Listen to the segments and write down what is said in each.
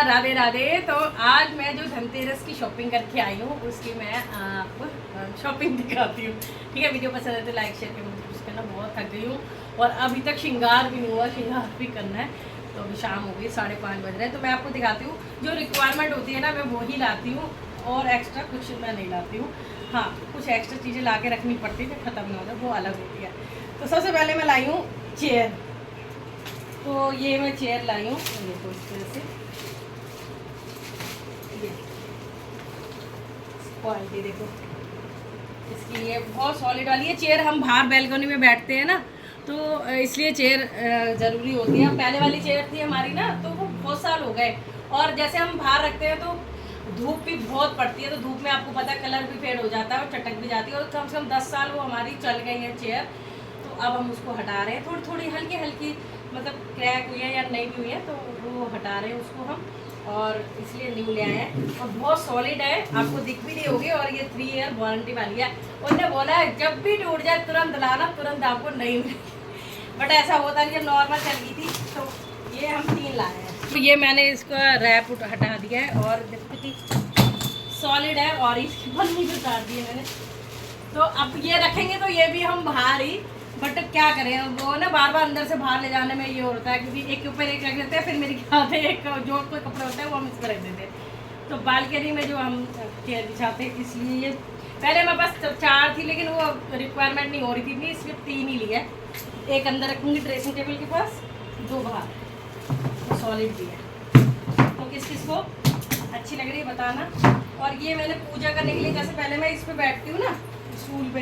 राधे राधे। तो आज मैं जो धनतेरस की शॉपिंग करके आई हूँ उसकी मैं आपको शॉपिंग दिखाती हूँ। ठीक है, वीडियो पसंद है तो लाइक शेयर करना, मुझे करना। बहुत थक गई हूँ और अभी तक श्रृंगार भी नहीं हुआ, श्रृंगार भी करना है। तो अभी शाम हो गई, 5:30 बज रहे हैं। तो मैं आपको दिखाती हूँ जो रिक्वायरमेंट होती है ना, मैं वो ही लाती हूँ और एक्स्ट्रा कुछ मैं नहीं लाती हूँ। हाँ, कुछ एक्स्ट्रा चीज़ें ला के रखनी पड़ती है, जो ख़त्म ना हो जाए वो अलग होती है। तो सबसे पहले मैं लाई हूँ चेयर। तो ये मैं चेयर लाई हूँ, देखो इस तरह से, ये क्वालिटी देखो इसकी, ये बहुत सॉलिड वाली है चेयर। हम बाहर बैल्कनी में बैठते हैं ना, तो इसलिए चेयर ज़रूरी होती है। पहले वाली चेयर थी हमारी ना, तो वो बहुत साल हो गए, और जैसे हम बाहर रखते हैं तो धूप भी बहुत पड़ती है, तो धूप में आपको पता है कलर भी फेड हो जाता है और चटक भी जाती है। और कम से कम 10 साल वो हमारी चल गई है चेयर। तो अब हम उसको हटा रहे हैं, थोड़ी थोड़ी हल्की हल्की मतलब क्रैक हुई है या नहीं भी हुई है, तो वो हटा रहे हैं उसको हम, और इसलिए न्यू ले आए हैं। और बहुत सॉलिड है, आपको दिख भी नहीं होगी। और ये 3 ईयर वारंटी वाली है। उन्होंने बोला है जब भी टूट जाए तुरंत लाना, तुरंत आपको नहीं मिलेगी। बट ऐसा होता नहीं, जब नॉर्मल चल गई थी। तो ये हम 3 लाए हैं। तो ये मैंने इसका रैप हटा दिया है और देखो सॉलिड है, और इसकी पन्नी भी उतार दी है मैंने। तो अब ये रखेंगे तो ये भी हम बाहर ही, बट क्या करें, वो ना बार बार अंदर से बाहर ले जाने में ये होता है, क्योंकि एक के ऊपर एक रख देते हैं, फिर मेरी क्या होता है, एक जो कोई कपड़े होते हैं वो हम इस पर रख देते हैं। तो बालकनी में जो हम चेयर बिछाते हैं, इसलिए ये पहले मेरे पास 4 थी, लेकिन वो रिक्वायरमेंट नहीं हो रही थी, इसलिए 3 ही लिया। एक अंदर रखूँगी ड्रेसिंग टेबल के पास, 2 बाहर, तो सॉलिड भी है। तो किस किस को अच्छी लग रही है बताना। और ये मैंने पूजा करने के लिए, जैसे पहले मैं इस पर बैठती हूँ ना स्टूल पे,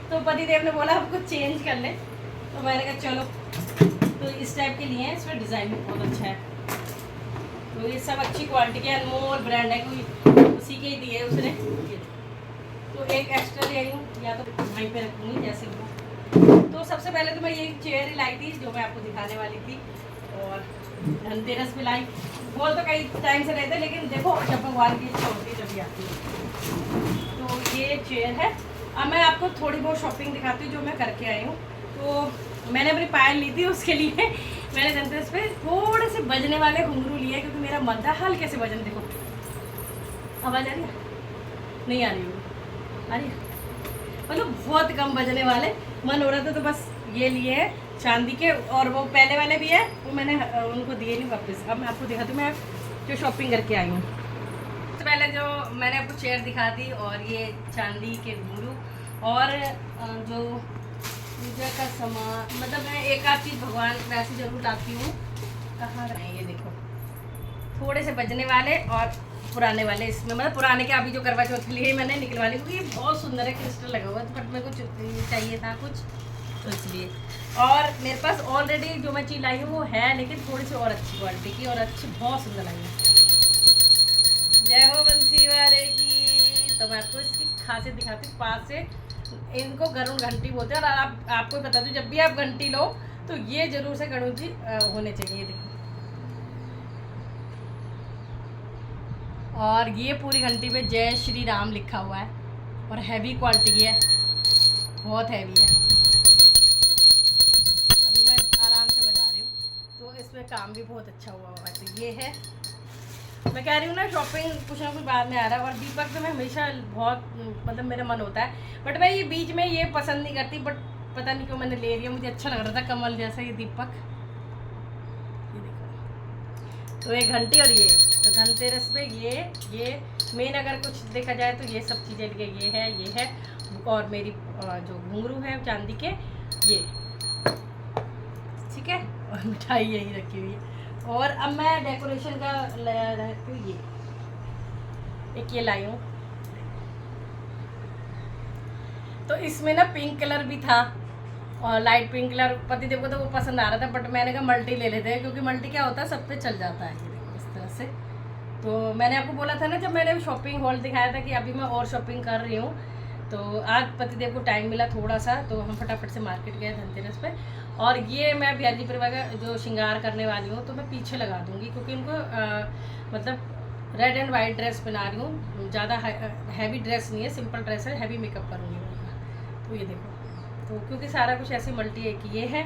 तो पतिदेव ने बोला आपको चेंज कर ले, तो मैंने कहा चलो। तो इस टाइप के लिए हैं, इसमें डिज़ाइन भी बहुत अच्छा है। तो ये सब अच्छी क्वालिटी के, अनमोल ब्रांड है, कोई उसी के ही दिए उसने। तो एक एक्स्ट्रा ले आई हूँ, या तो वहीं पे रखूँगी जैसे वो। तो सबसे पहले तो मैं ये चेयर ही लाई थी जो मैं आपको दिखाने वाली थी, और धनतेरस भी लाई। बोल तो कई टाइम से रहते, लेकिन देखो जब भगवान की इच्छा होती है तभी आती है। तो ये चेयर है। अब मैं आपको थोड़ी बहुत शॉपिंग दिखाती हूँ जो मैं करके आई हूँ। तो मैंने अपनी पायल ली थी, उसके लिए मैंने धनतेरस पे थोड़े से बजने वाले घुंघरू लिए, क्योंकि मेरा मन था हल्के से बजन। देखो आवाज़ आ रही है? नहीं आ रही होगी, आ रही है? मतलब बहुत कम बजने वाले मन हो रहा था, तो बस ये लिए हैं चांदी के। और वो पहले वाले भी है, वो मैंने उनको दिए नहीं वापस। अब मैं आपको दिखाती हूँ मैं जो शॉपिंग करके आई हूँ। सबसे पहले जो मैंने आपको चेयर दिखा दी, और ये चांदी के घुंघरू, और जो पूजा का सामान, मतलब मैं एक आध चीज़ भगवान वैसे जरूर लाती हूँ। कहाँ रहे ये देखो, थोड़े से बजने वाले और पुराने वाले। इसमें मतलब पुराने के अभी जो करवा चौथ के लिए मैंने निकलवा ली, क्योंकि ये बहुत सुंदर है, क्रिस्टल लगा हुआ है, बट मेरे को चाहिए था कुछ, तो इसलिए। और मेरे पास ऑलरेडी जो मैं चीज़ लाई हूँ वो है, लेकिन थोड़ी सी और अच्छी क्वालिटी की, और अच्छी बहुत सुंदर लाई है। जय हो बंसी वाले की। तो मैं आपको इसकी खासियत दिखाती हूँ पास से। इनको गरुड़ घंटी बोलते हैं। और आपको बता दूँ, जब भी आप घंटी लो तो ये जरूर से गरुड़ जी होने चाहिए। देखो, और ये पूरी घंटी पे जय श्री राम लिखा हुआ है, और हैवी क्वालिटी की है, बहुत हैवी है। अभी मैं आराम से बजा रही हूँ, तो इसमें काम भी बहुत अच्छा हुआ है। तो ये है, मैं कह रही हूँ ना, शॉपिंग कुछ ना कुछ बाद में आ रहा है। और दीपक तो मैं हमेशा बहुत मतलब मेरा मन होता है, बट मैं ये बीच में ये पसंद नहीं करती, बट पता नहीं क्यों मैंने ले लिया। मुझे अच्छा लग रहा था, कमल जैसा ये दीपक। ये देखो, तो एक घंटी और ये, तो धनतेरस पे ये मेन अगर कुछ देखा जाए तो ये सब चीज़ें लिए, ये है। और मेरी जो घुंघरू है चांदी के, ये ठीक है। और मिठाई यही रखी हुई है। और अब मैं डेकोरेशन का रहती हूँ, ये एक ये लाई हूँ। तो इसमें ना पिंक कलर भी था, और लाइट पिंक कलर पतिदेव को तो वो पसंद आ रहा था, बट मैंने कहा मल्टी ले लेते हैं, क्योंकि मल्टी क्या होता है सब पे चल जाता है। ये देखो इस तरह से। तो मैंने आपको बोला था ना, जब मैंने शॉपिंग हॉल दिखाया था, कि अभी मैं और शॉपिंग कर रही हूँ। तो आज पतिदेव को टाइम मिला थोड़ा सा, तो हम फटाफट से मार्केट गए धनतेरस पे। और ये मैं बिहारी परिवार का जो श्रृंगार करने वाली हूँ, तो मैं पीछे लगा दूँगी, क्योंकि इनको मतलब रेड एंड वाइट ड्रेस बना रही हूँ। ज़्यादा हैवी ड्रेस नहीं है, सिंपल ड्रेस है, हैवी मेकअप करूँगी उनका। तो ये देखो, तो क्योंकि सारा कुछ ऐसे मल्टी एक ये है,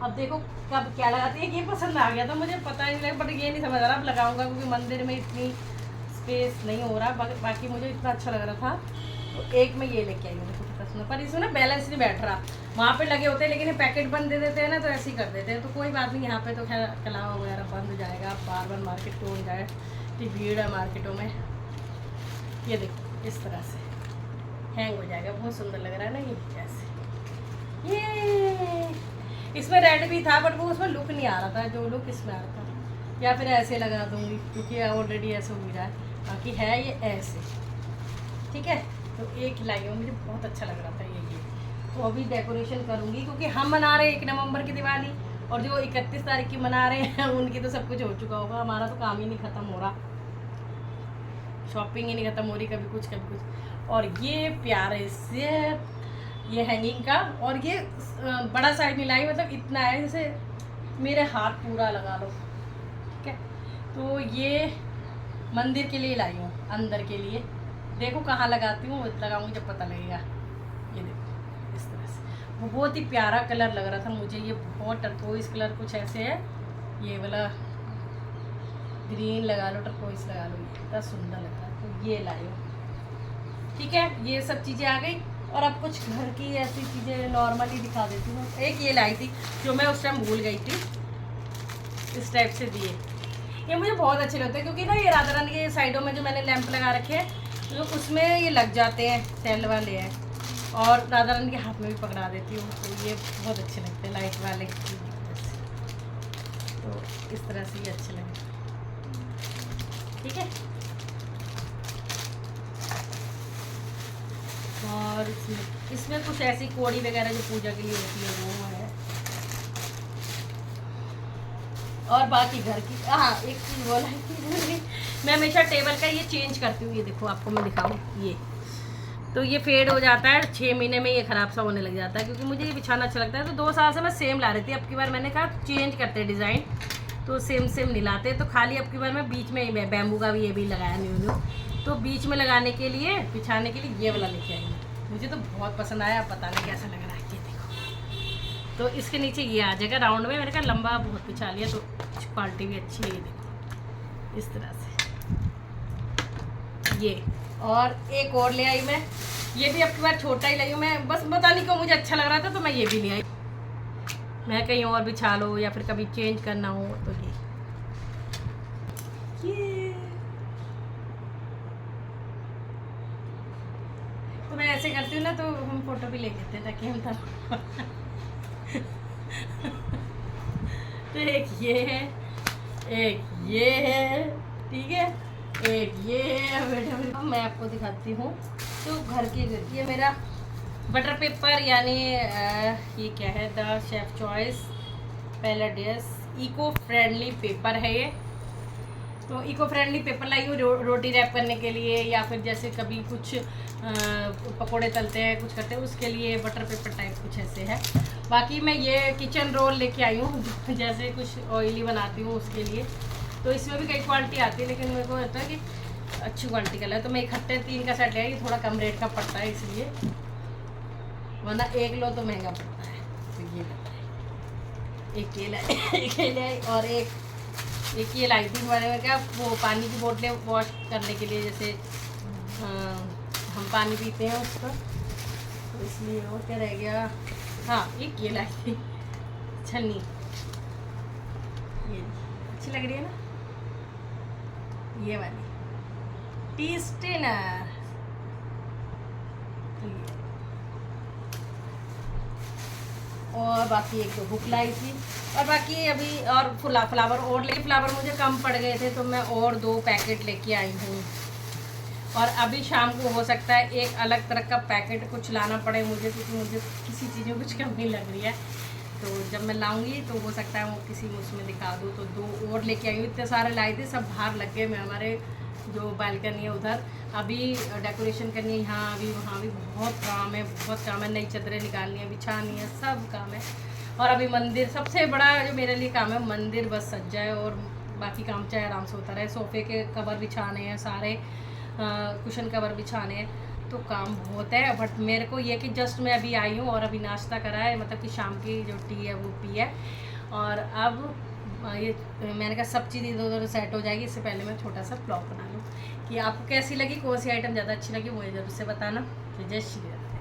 अब देखो कब क्या लगाती है। ये पसंद आ गया था मुझे, पता नहीं लगा, बट ये नहीं समझ आ रहा अब लगाऊंगा क्योंकि मंदिर में इतनी स्पेस नहीं हो रहा। बाकी मुझे इतना अच्छा लग रहा था तो एक में ये लेके आई हूँ। देखो कितना सुंदर, पर इसमें ना बैलेंस नहीं बैठ रहा। वहाँ पे लगे होते हैं लेकिन ये पैकेट बंद दे देते हैं ना, तो ऐसे ही कर देते हैं। तो कोई बात नहीं, यहाँ पे तो खैर कलावा वगैरह बंद हो जाएगा, बार बार मार्केट कौन जाए, इतनी भीड़ है मार्केटों में। ये देखो इस तरह से हैंग हो जाएगा, बहुत सुंदर लग रहा है ना ये ऐसे। ये इसमें रेड भी था बट वो उसमें लुक नहीं आ रहा था जो लुक इसमें आ रहा था। या फिर ऐसे लगा दूंगी क्योंकि ऑलरेडी ऐसे हो रहा है, बाकी है ये ऐसे, ठीक है। तो एक लाई हूँ, मुझे बहुत अच्छा लग रहा था ये। तो अभी डेकोरेशन करूँगी क्योंकि हम मना रहे हैं 1 नवंबर की दिवाली, और जो 31 तारीख की मना रहे हैं उनकी तो सब कुछ हो चुका होगा। हमारा तो काम ही नहीं ख़त्म हो रहा, शॉपिंग ही नहीं ख़त्म हो रही, कभी कुछ कभी कुछ। और ये प्यारे से ये हैंगिंग का, और ये बड़ा साइज में लाई, मतलब इतना है जैसे मेरे हाथ पूरा लगा लो, ठीक है। तो ये मंदिर के लिए लाई हूँ, अंदर के लिए। देखो कहाँ लगाती हूँ, लगाऊंगी जब पता लगेगा। ये देखो इस तरह से, वो बहुत ही प्यारा कलर लग रहा था मुझे। ये बहुत टर्कोइस कलर कुछ ऐसे है, ये वाला ग्रीन लगा लो, टर्कोइस लगा लो, इतना सुंदर लग रहा है। तो ये लाई हूँ, ठीक है। ये सब चीज़ें आ गई, और अब कुछ घर की ऐसी चीज़ें नॉर्मली दिखा देती हूँ। एक ये लाई थी जो मैं उस टाइम भूल गई थी, इस टाइप से दिए। ये मुझे बहुत अच्छे लगते हैं क्योंकि ना ये राधा रानी के साइडों में जो मैंने लैंप लगा रखे हैं तो उसमें ये लग जाते हैं, सेल वाले हैं, और राधा रानी के हाथ में भी पकड़ा देती हूँ। तो ये बहुत अच्छे लगते हैं लाइट वाले, तो इस तरह से ये अच्छे लगते हैं, ठीक है। और इसमें कुछ ऐसी कोड़ी वगैरह जो पूजा के लिए होती है वो है। और बाकी घर की, हाँ एक चीज़ बोला है, मैं हमेशा टेबल का ये चेंज करती हूँ। ये देखो आपको मैं दिखाऊँ, ये तो ये फेड हो जाता है 6 महीने में, ये ख़राब सा होने लग जाता है क्योंकि मुझे ये बिछाना अच्छा लगता है। तो 2 साल से मैं सेम ला रही थी, अब की बार मैंने कहा चेंज करते हैं डिज़ाइन, तो सेम नहीं लाते। तो खाली अब की बार मैं बीच में बैम्बू का भी ये भी लगाया न्यू, तो बीच में लगाने के लिए, बिछाने के लिए ये वाला लेके आई हूँ। मुझे तो बहुत पसंद आया, पता नहीं कैसा लग रहा है, ये देखो। तो इसके नीचे ये आ जाएगा राउंड में, मैंने कहा लंबा बहुत बिछा लिया तो क्वालिटी भी अच्छी है। ये देखो इस तरह से ये। और एक और ले आई मैं, ये भी अब की बार छोटा ही लाई हूँ मैं, बस पता नहीं क्यों मुझे अच्छा लग रहा था तो मैं ये भी ले आई। मैं कहीं और बिछा लो या फिर कभी चेंज करना हो तो ये तो मैं ऐसे करती हूँ ना, तो हम फोटो भी ले लेते हैं ताकि हम तब तो एक ये है, एक ये है, ठीक है, एक ये है। बेटा मैं आपको दिखाती हूँ। तो घर की, ये मेरा बटर पेपर, यानी ये क्या है, the chef choice Palladius eco friendly paper है ये। तो इको फ्रेंडली पेपर लाई हूँ रोटी रैप करने के लिए, या फिर जैसे कभी कुछ पकोड़े तलते हैं, कुछ करते हैं, उसके लिए बटर पेपर टाइप कुछ ऐसे है। बाकी मैं ये किचन रोल लेके आई हूँ, जैसे कुछ ऑयली बनाती हूँ उसके लिए। तो इसमें भी कई क्वालिटी आती है, लेकिन मेरे को लगता है कि अच्छी क्वालिटी का है। तो मैं इकट्ठे 3 का सेट लिया, ये थोड़ा कम रेट का पड़ता है इसलिए, वरना एक लो तो महंगा पड़ता है। तो ये एक ये लाई, और एक ये लाई थी मैंने, क्या वो पानी की बोतलें वॉश करने के लिए, जैसे हम पानी पीते हैं उसका, तो इसलिए। और क्या रह गया, हाँ एक ये लाई थी छन्नी, ये अच्छी लग रही है ना, ये वाली टी स्टेनर। और बाकी एक 2 हुक लाई थी, और बाकी अभी और फ्लावर और लेके, फ्लावर मुझे कम पड़ गए थे तो मैं और 2 पैकेट लेके आई हूँ। और अभी शाम को हो सकता है एक अलग तरह का पैकेट कुछ लाना पड़े मुझे, क्योंकि मुझे किसी चीज़ में कुछ कमी लग रही है। तो जब मैं लाऊंगी तो हो सकता है वो किसी में उसमें दिखा दूँ। तो 2 और लेके आई हूँ, इतने सारे लाए थे, सब बाहर लग गए। मैं हमारे जो बालकनी है उधर अभी डेकोरेशन करनी है, यहाँ अभी वहाँ भी बहुत काम है, बहुत काम है। नई चादरें निकालनी है, बिछानी है, सब काम है। और अभी मंदिर, सबसे बड़ा जो मेरे लिए काम है, मंदिर बस सज जाए और बाकी काम चाहे आराम से होता रहे। सोफ़े के कवर बिछाने हैं सारे, कुशन कवर बिछाने हैं, तो काम बहुत है, बट मेरे को ये कि जस्ट मैं अभी आई हूँ और अभी नाश्ता करा है, मतलब कि शाम की जो टी है वो पी है। और अब ये मैंने कहा सब चीज़ इधर उधर सेट हो जाएगी, इससे पहले मैं छोटा सा ब्लॉग बना लूँ। कि आपको कैसी लगी, कौन सी आइटम ज़्यादा अच्छी लगी, मुझे जरूर से बताना। तो जय श्री राम।